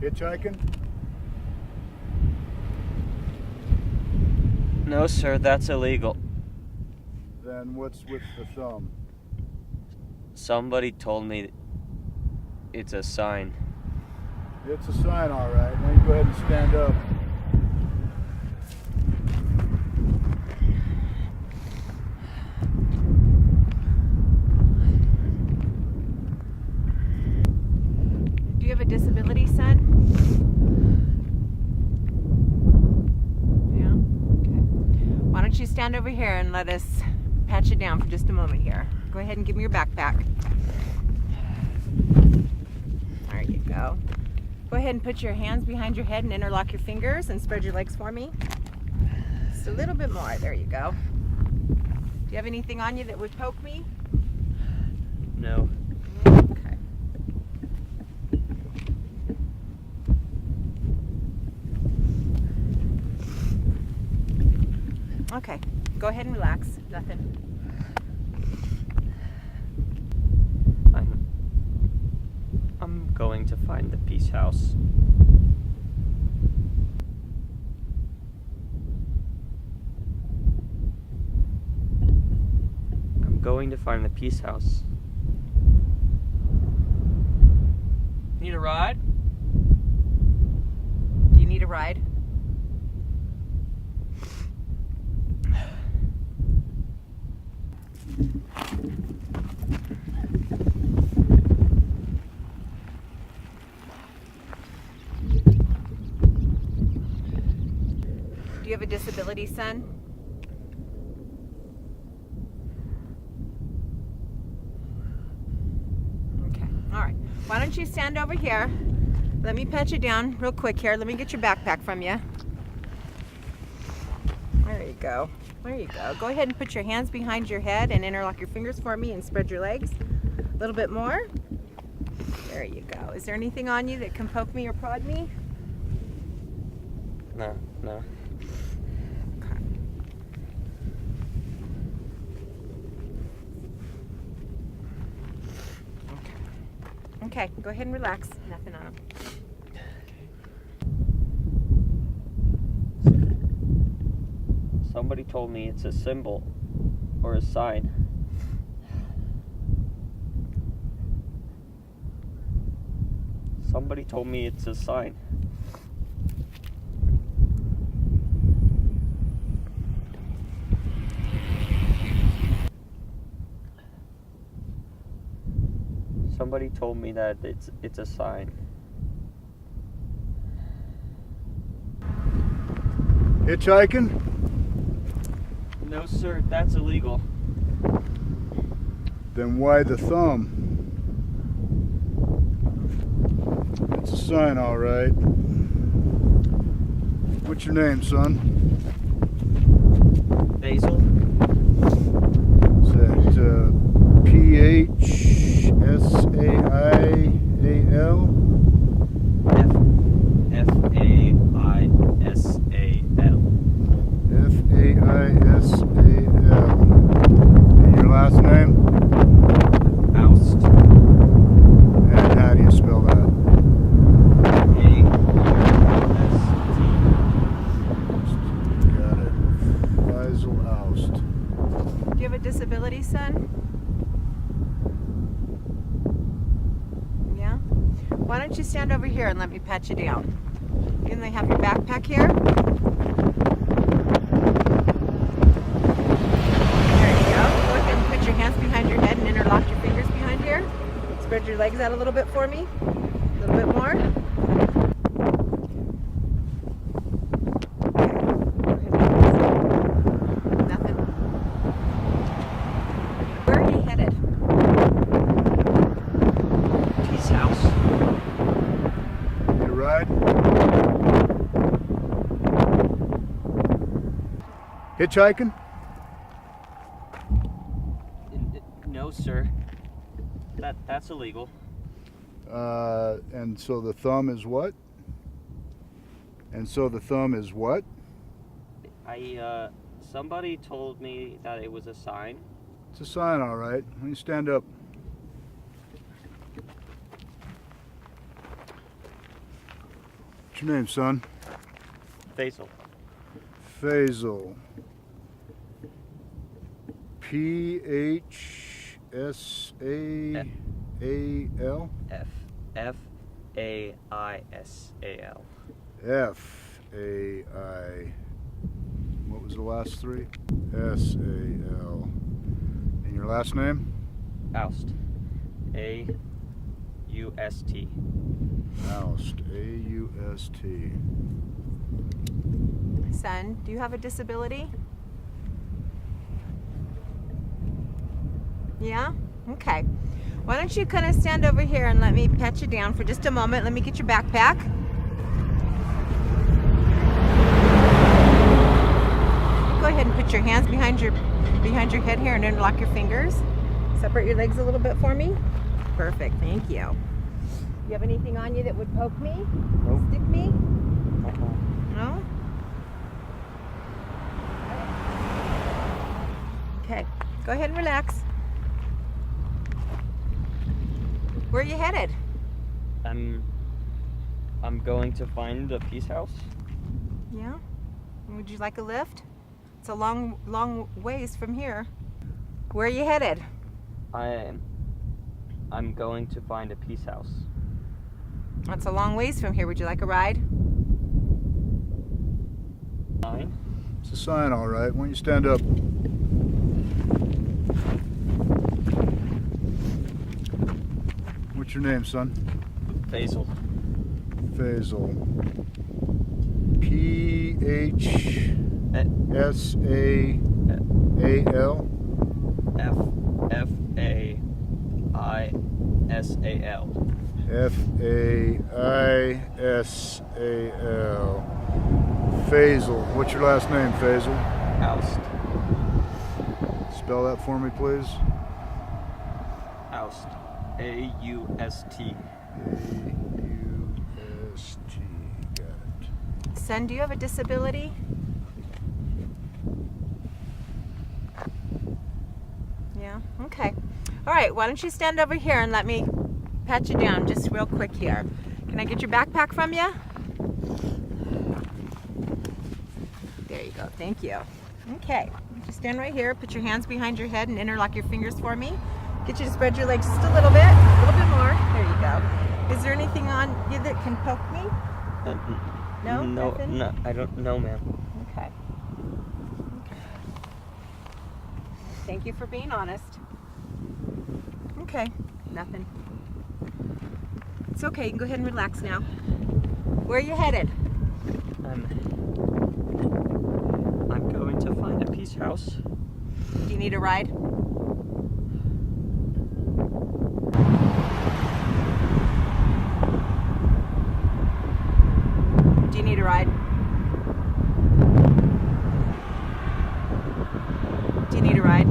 Hitchhiking? No, sir, that's illegal. Then what's with the thumb? Somebody told me it's a sign. It's a sign, all right. Now you go ahead and stand up. Do you have a disability, son? Yeah? Okay. Why don't you stand over here and let us pat you down for just a moment here. Go ahead and give me your backpack. There you go. Go ahead and put your hands behind your head and interlock your fingers and spread your legs for me. Just a little bit more. There you go. Do you have anything on you that would poke me? No. Okay. Okay. Go ahead and relax. Nothing. I'm going to find the peace house. I'm going to find the peace house. Need a ride? Do you need a ride? Do you have a disability, son? Okay, all right. Why don't you stand over here? Let me pat you down real quick here. Let me get your backpack from you. There you go. There you go. Go ahead and put your hands behind your head and interlock your fingers for me and spread your legs. A little bit more. There you go. Is there anything on you that can poke me or prod me? No. Okay, go ahead and relax. Nothing on them. Somebody told me it's a symbol or a sign. Somebody told me it's a sign. Somebody told me that it's a sign. Hitchhiking? No, sir, that's illegal. Then why the thumb? It's a sign, all right. What's your name, son? Basil? Is that P-H-S-A-I-A-L? F-A-I-S-A-L. F-A-I-S-A-L. And your last name? Oust. And how do you spell that? A-U-S-T. Got it. Basil Oust. Do you have a disability, son? Yeah? Why don't you stand over here and let me pat you down? And they have your backpack here. There you go. Go ahead and put your hands behind your head and interlock your fingers behind here. Spread your legs out a little bit for me. A little bit more. Nothing. Where are you headed? Peace house. Need a ride? Hitchhiking? No, sir. That's illegal. And so the thumb is what? And so the thumb is what? Somebody told me that it was a sign. It's a sign, all right. Let me stand up. What's your name, son? Faisal. Faisal. P-H-S-A-A-L? F-A-I-S-A-L. F-A-I. What was the last three? S-A-L. And your last name? Oust. A-U-S-T. Oust. A-U-S-T. Son, do you have a disability? Yeah? Okay. Why don't you kind of stand over here and let me pat you down for just a moment. Let me get your backpack. Go ahead and put your hands behind your head here and interlock your fingers. Separate your legs a little bit for me. Perfect. Thank you. Do you have anything on you that would poke me? Nope. Stick me? Uh-huh. No? Okay. Go ahead and relax. Where are you headed? I'm going to find the peace house. Yeah? Would you like a lift? It's a long ways from here. Where are you headed? I'm going to find a peace house. That's a long ways from here. Would you like a ride? Fine. It's a sign, all right. Why don't you stand up? What's your name, son? Faisal. Faisal. P-H-S-A-A-L? F-A-I-S-A-L. F-A-I-S-A-L. Faisal. What's your last name, Faisal? Oust. Spell that for me, please. Oust. A-U-S-T. A-U-S-T. Got it. Son, do you have a disability? Yeah? Okay. All right, why don't you stand over here and let me pat you down just real quick here. Can I get your backpack from you? There you go. Thank you. Okay. Just stand right here. Put your hands behind your head and interlock your fingers for me. Get you to spread your legs just a little bit more. There you go. Is there anything on you that can poke me? No? No, Nothing? no, I don't know, ma'am. Okay. Thank you for being honest. Okay. Nothing. It's okay. You can go ahead and relax now. Where are you headed? I'm going to find a peace house. Do you need a ride? Do you need a ride? Do you need a ride?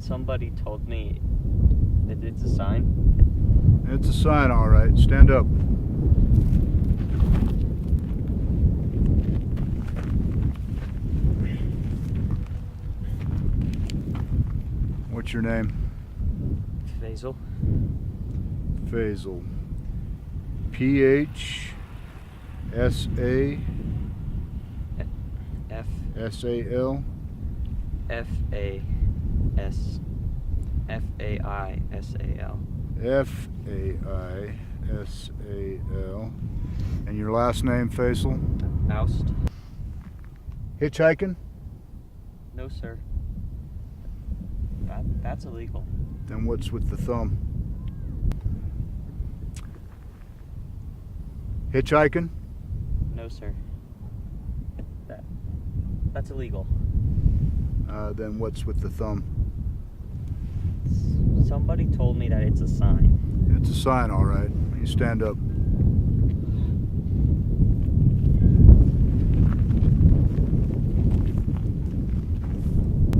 Somebody told me that it's a sign. It's a sign, all right. Stand up. What's your name? Faisal. Faisal. P-H-S-A F S-A-L? F-A-I-S-A-L. F-A-I-S-A-L. And your last name, Faisal? Oust? Hitchhiking? No, sir. That's illegal. Then what's with the thumb? Hitchhiking? No, sir. That's illegal. Then what's with the thumb? Somebody told me that it's a sign. It's a sign, all right. You stand up.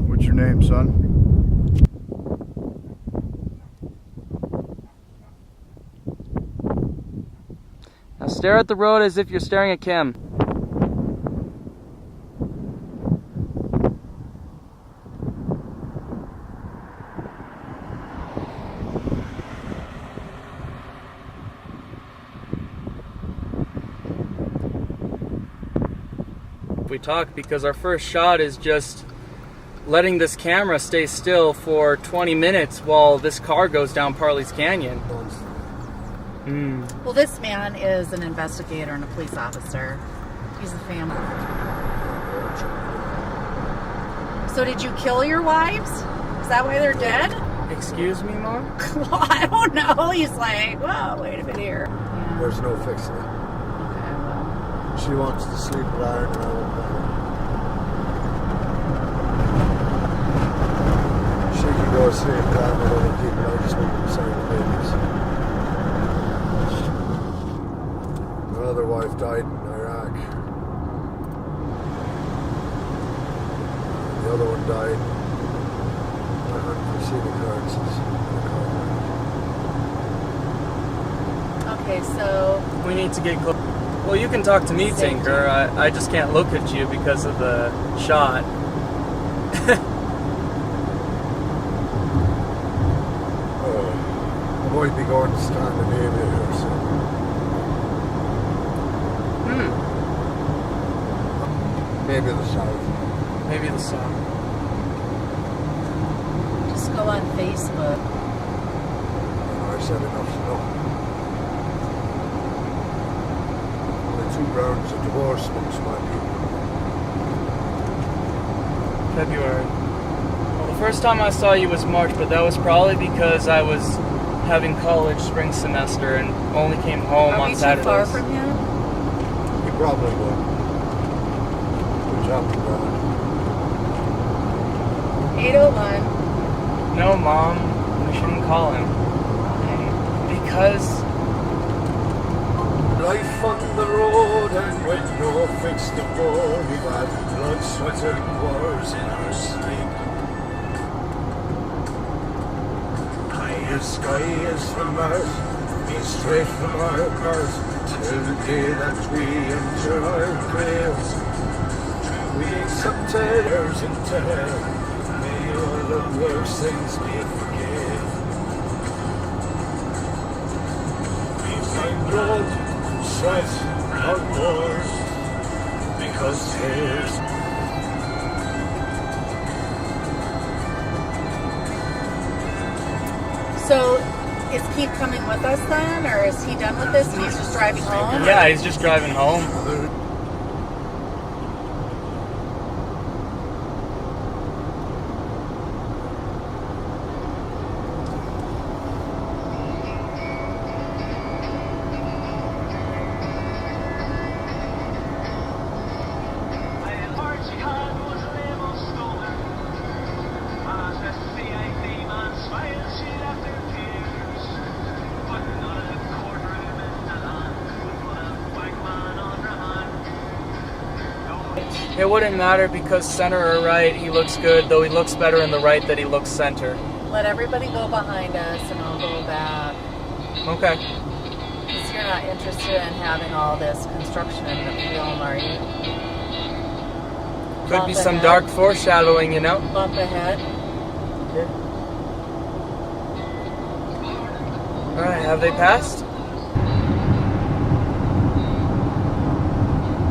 What's your name, son? Now stare at the road as if you're staring at Kim. we talk, because our first shot is just letting this camera stay still for 20 minutes while this car goes down Parley's Canyon. Well, this man is an investigator and a police officer. He's a family. So did you kill your wives? Is that why they're dead? Excuse me, Mom? Well, I don't know. He's like, well, wait a minute here. Yeah. There's no fixing it. Okay, well. She wants to sleep with iron and I won't let her. She can go to sleep down with other people. I just want to say the babies. My other wife died in Iraq. The other one died. I hunted for cedar cards. Okay, so We need to get close. Well, you can talk to me, Tinker. I just can't look at you because of the shot. I might be going to Scandinavia here soon. Maybe the south. Maybe the song. just go on Facebook. I said enough's enough. The 2 rounds of divorce amongst my people. February. Well, the first time I saw you was March, but that was probably because I was having college spring semester and only came home Are on we Saturdays. too far from him? You probably will. Good job, brother. 801. No, Mom, we shouldn't call him. Because Life on the road and with no fixed before, we've had blood, sweat and wars in our sleep. High as sky is from earth, be straight from our birth, till the day that we enter our graves. We accepted ours into hell, may all of your sins be forgiven. We find blood, sweat, and wars, because there's So, is Keith coming with us then, or is he done with this and he's just driving home? yeah, he's just driving home. It wouldn't matter because center or right, he looks good, though he looks better in the right than he looks center. Let everybody go behind us and I'll go back. Okay. Because you're not interested in having all this construction in the film, are you? Could Bump be some ahead. dark foreshadowing, you know? Bump ahead. Alright, have they passed?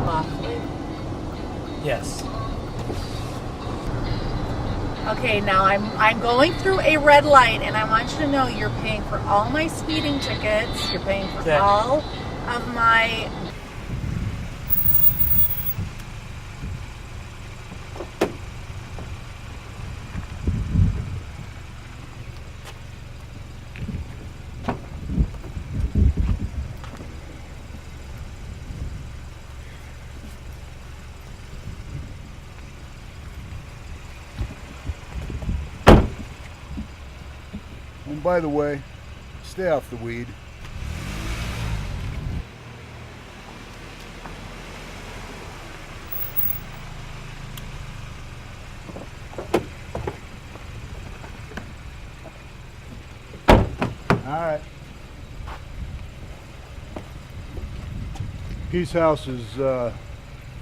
Awfully. Yes. Okay, now I'm going through a red light, and I want you to know you're paying for all my speeding tickets. You're paying for Okay. all of my. And by the way, stay off the weed. All right. Peace House is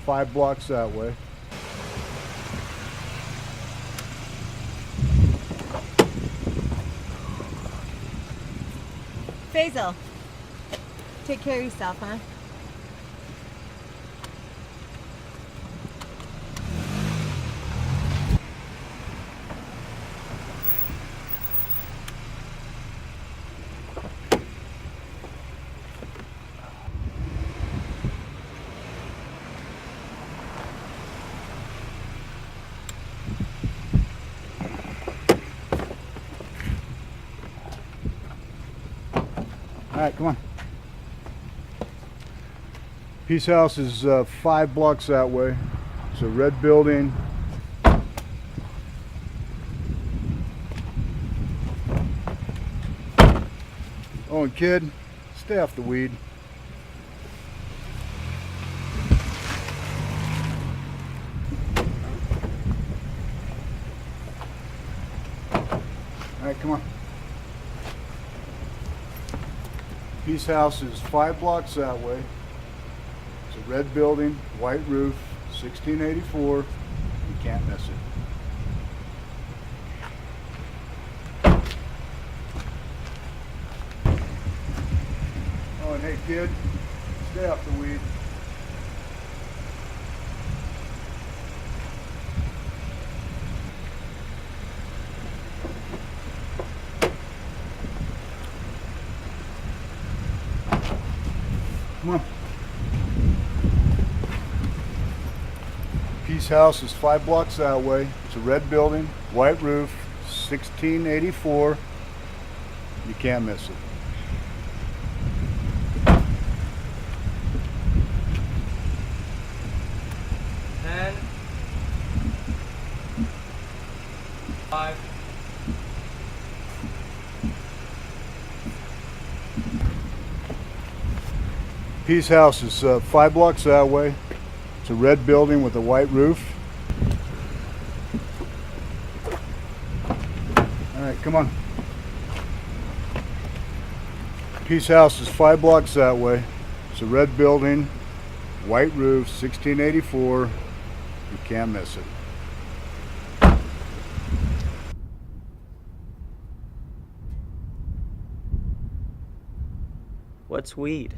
5 blocks that way. Faisal, take care of yourself, huh? All right, come on. Peace House is 5 blocks that way. It's a red building. Oh, and kid, stay off the weed. All right, come on. Peace House is 5 blocks that way. It's a red building, white roof, 1684. You can't miss it. Oh, and hey kid, stay off the weed. Come on. Peace House is 5 blocks that way. It's a red building, white roof, 1684. You can't miss it. Ten. 5. Peace House is 5 blocks that way. It's a red building with a white roof. All right, come on. Peace House is 5 blocks that way. It's a red building, white roof, 1684. You can't miss it. What's weed?